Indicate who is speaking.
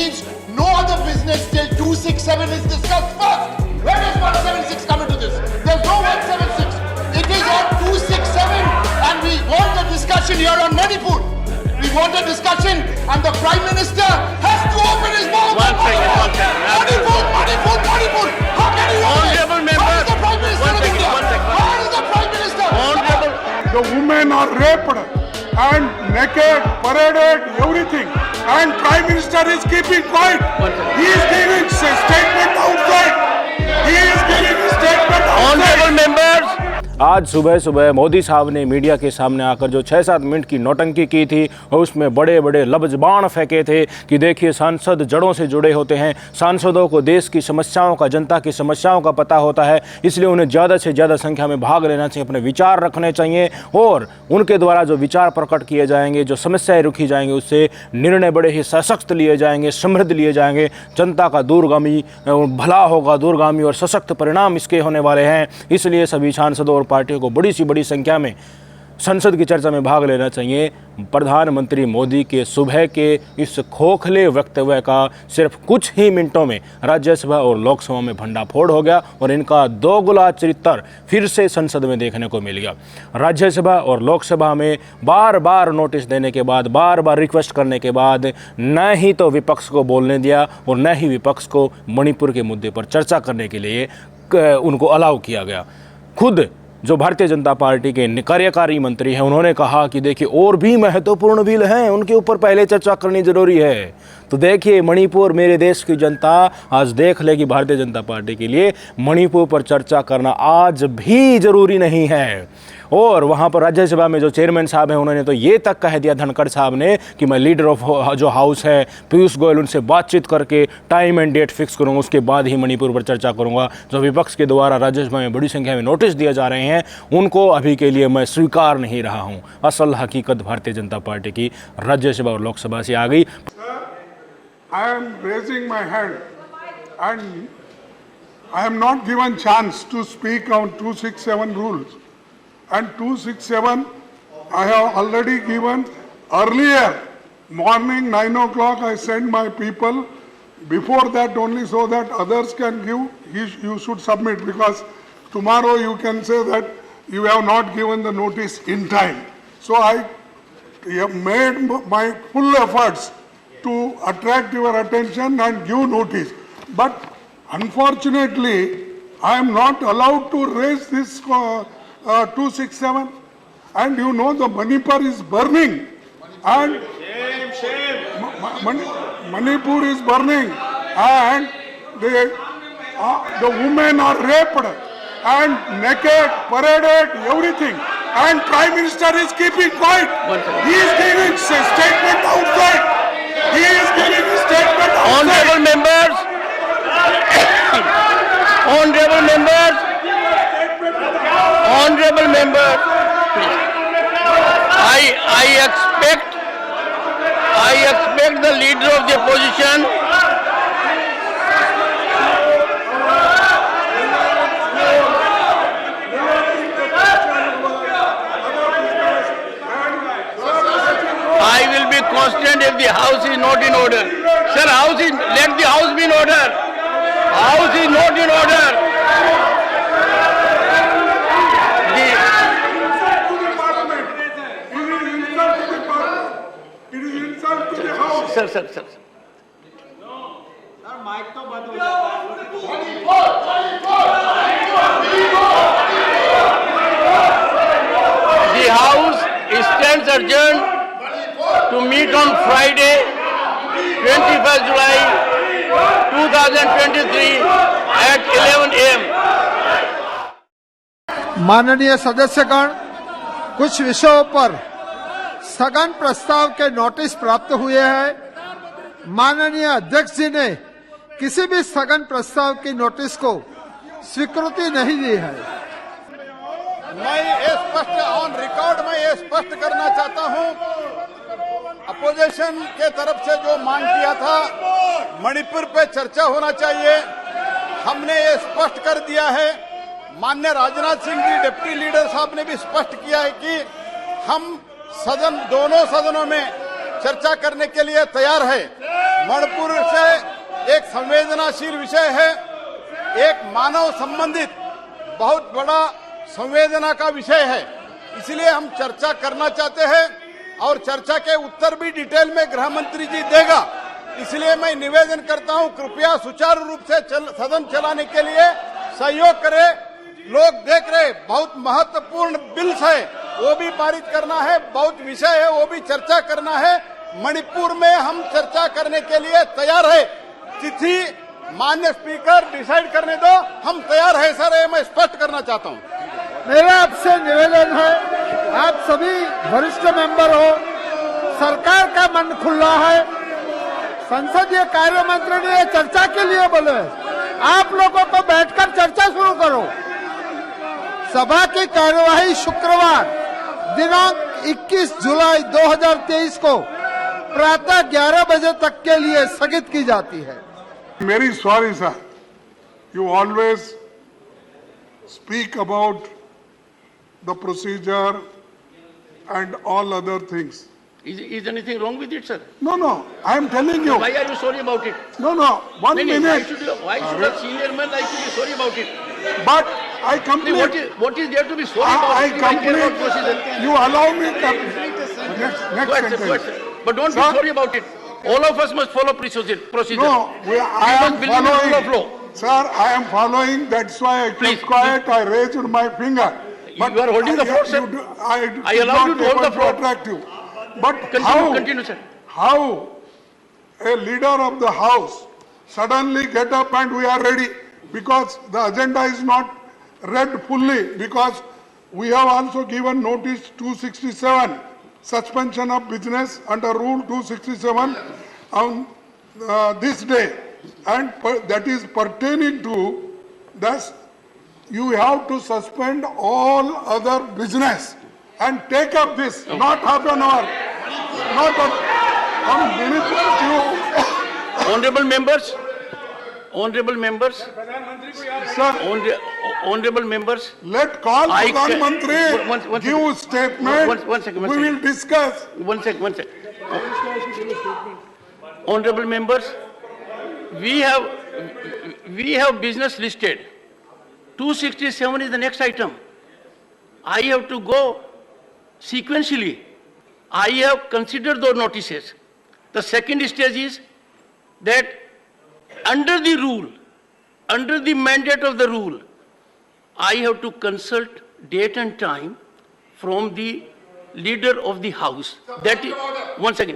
Speaker 1: needs no other business till 267 is discussed first. Where does 176 come into this? There's no 176. It is on 267 and we want the discussion here on Manipur. We want a discussion and the Prime Minister has to open his mouth. Manipur. How can you
Speaker 2: Honorable member.
Speaker 1: How is the Prime Minister of India? How is the Prime Minister?
Speaker 3: The women are raped and naked, paraded, everything. And Prime Minister is keeping quiet. He is giving a statement outside. He is giving a statement outside.
Speaker 2: Honorable members.
Speaker 4: आज सुबह सुबह मोदी साहब ने media के सामने आकर जो 6-7 minute की नौटंकी की थी और उसमें बड़े बड़े लफ्ज़बान फेंके थे कि देखिए सांसद जड़ों से जुड़े होते हैं, सांसदों को देश की समस्याओं का, जनता की समस्याओं का पता होता है, इसलिए उन्हें ज़्यादा से ज़्यादा संख्या में भाग लेना चाहिए, अपने विचार रखने चाहिए और उनके द्वारा जो विचार प्रकट किए जाएंगे, जो समस्याएँ रखी जाएंगी, उससे निर्णय बड़े ही सशक्त लिए जाएंगे, समृद्ध लिए जाएंगे, जनता का दूरगामी भला होगा, दूरगामी और सशक्त परिणाम इसके होने वाले हैं। इसलिए सभी सांसदों और पार्टियों को बड़ी सी बड़ी संख्या में संसद की चर्चा में भाग लेना चाहिए। प्रधानमंत्री मोदी के सुबह के इस खोखले वक्तव्य का सिर्फ कुछ ही मिनटों में राज्यसभा और लोकसभा में भंडाफोड़ हो गया और इनका दोगला चरित्र फिर से संसद में देखने को मिल गया। राज्यसभा और लोकसभा में बार बार नोटिस देने के बाद, बार बार रिक्वेस्ट करने के बाद न ही तो विपक्ष को बोलने दिया और न ही विपक्ष को मणिपुर के मुद्दे पर चर्चा करने के लिए उनको अलाउ किया गया। खुद जो भारतीय जनता पार्टी के कार्यकारी मंत्री हैं उन्होंने कहा कि देखिए और भी महत्वपूर्ण बिल हैं, उनके ऊपर पहले चर्चा करनी ज़रूरी है। तो देखिए मणिपुर, मेरे देश की जनता आज देख ले कि भारतीय जनता पार्टी के लिए मणिपुर पर चर्चा करना आज भी ज़रूरी नहीं है। और वहाँ पर राज्यसभा में जो चेयरमैन साहब हैं उन्होंने तो ये तक कह दिया धनखड़ साहब ने कि मैं लीडर ऑफ जो हाउस है पीयूष गोयल, उनसे बातचीत करके टाइम एंड डेट फिक्स करूँगा, उसके बाद ही मणिपुर पर चर्चा करूँगा। जो विपक्ष के द्वारा राज्यसभा में बड़ी संख्या में नोटिस दिए जा रहे हैं उनको अभी के लिए मैं स्वीकार नहीं रहा हूँ। असल हकीकत भारतीय जनता पार्टी की राज्यसभा और लोकसभा से आ गई।
Speaker 3: I am raising my hand and I am not given chance to speak on 267 rules. And 267 I have already given earlier morning 9 o'clock. I sent my people before that only so that others can give. You should submit because tomorrow you can say that you have not given the notice in time. So I have made my full efforts to attract your attention and give notice. But unfortunately, I am not allowed to raise this 267. And you know the Manipur is burning. And Manipur is burning. And the women are raped and naked, paraded, everything. And Prime Minister is keeping quiet. He is giving a statement outside. He is giving a statement outside.
Speaker 2: Honorable members. Honorable members. Honorable members. I expect the leader of the opposition I will be constant if the house is not in order. Sir, let the house be in order. House is not in order. Sir. The house stands adjourned to meet on Friday, 21st July 2023 at 11 a.m.
Speaker 5: माननीय सदस्यगण, कुछ विषयों पर स्थगन प्रस्ताव के notice प्राप्त हुए हैं। माननीय अध्यक्ष जी ने किसी भी स्थगन प्रस्ताव की नोटिस को स्वीकृति नहीं दी है।
Speaker 6: मैं ये स्पष्ट ऑन रिकॉर्ड में ये स्पष्ट करना चाहता हूं, अपोजिशन के तरफ से जो मांग किया था मणिपुर पे चर्चा होना चाहिए, हमने ये स्पष्ट कर दिया है। माननीय राजनाथ सिंह जी डिप्टी लीडर साहब ने भी स्पष्ट किया है कि हम दोनों सदनों में चर्चा करने के लिए तैयार है। मणिपुर से संवेदनाशील विषय है, एक मानव संबंधित बहुत बड़ा संवेदना का विषय है, इसलिए हम चर्चा करना चाहते हैं और चर्चा के उत्तर भी डिटेल में गृह मंत्री जी देगा। इसलिए मैं निवेदन करता हूं, कृपया सुचारू रूप से सदन चलाने के लिए सहयोग करें। लोग देख रहे, बहुत महत्वपूर्ण बिल्स है, वो भी पारित करना है, बहुत विषय है, वो भी चर्चा करना है। मणिपुर में हम चर्चा करने के लिए तैयार है। तिथि माननीय स्पीकर डिसाइड करने दो, हम तैयार है सर, ये मैं स्पष्ट करना चाहता हूं।
Speaker 5: मेरा आपसे निवेदन है, आप सभी वरिष्ठ मेंबर हो, सरकार का मन खुला है, संसदीय कार्य मंत्री ने चर्चा के लिए बोले, आप लोगों को बैठकर चर्चा शुरू करो। सभा की कार्यवाही शुक्रवार दिनांक 21 जुलाई 2023 को प्रातः 11 बजे तक के लिए स्थगित की जाती है।
Speaker 3: Very sorry, sir. You always speak about the procedure and all other things.
Speaker 2: Is anything wrong with it, sir?
Speaker 3: No, I am telling you.
Speaker 2: Why are you sorry about it?
Speaker 3: No, one minute.
Speaker 2: Why should a senior man like to be sorry about it?
Speaker 3: But I complete.
Speaker 2: What is there to be sorry about?
Speaker 3: I
Speaker 2: if I care about
Speaker 3: complete.
Speaker 2: procedure?
Speaker 3: You allow me. Next
Speaker 2: Go ahead, sir, go ahead,
Speaker 3: sentence.
Speaker 2: sir. But don't
Speaker 3: Sir?
Speaker 2: be sorry about it. All of us must follow procedure.
Speaker 3: No, I am
Speaker 2: must believe in rule of law.
Speaker 3: following. Sir, I am following. That's why I
Speaker 2: Please,
Speaker 3: kept quiet. I raised my finger.
Speaker 2: You are holding the floor, sir. I allowed you to hold the floor.
Speaker 3: Attract you. But
Speaker 2: Continue, sir.
Speaker 3: how a leader of the house suddenly get up and we are ready, because the agenda is not read fully, because we have also given notice 267 suspension of business under rule 267 on this day, and that is pertaining to thus you have to suspend all other business and take up this, not half an hour, not on minute you.
Speaker 2: Honorable members,
Speaker 3: Sir,
Speaker 2: honorable members,
Speaker 3: let call
Speaker 2: I
Speaker 3: Pradhan
Speaker 2: can-
Speaker 3: Mantri
Speaker 2: one
Speaker 3: give
Speaker 2: second.
Speaker 3: statement.
Speaker 2: One second.
Speaker 3: We will discuss.
Speaker 2: One sec. Honorable members, we have business listed. 267 is the next item. I have to go sequentially. I have considered those notices. The second stage is that under the rule, under the mandate of the rule, I have to consult date and time from the leader of the house. That is, one second.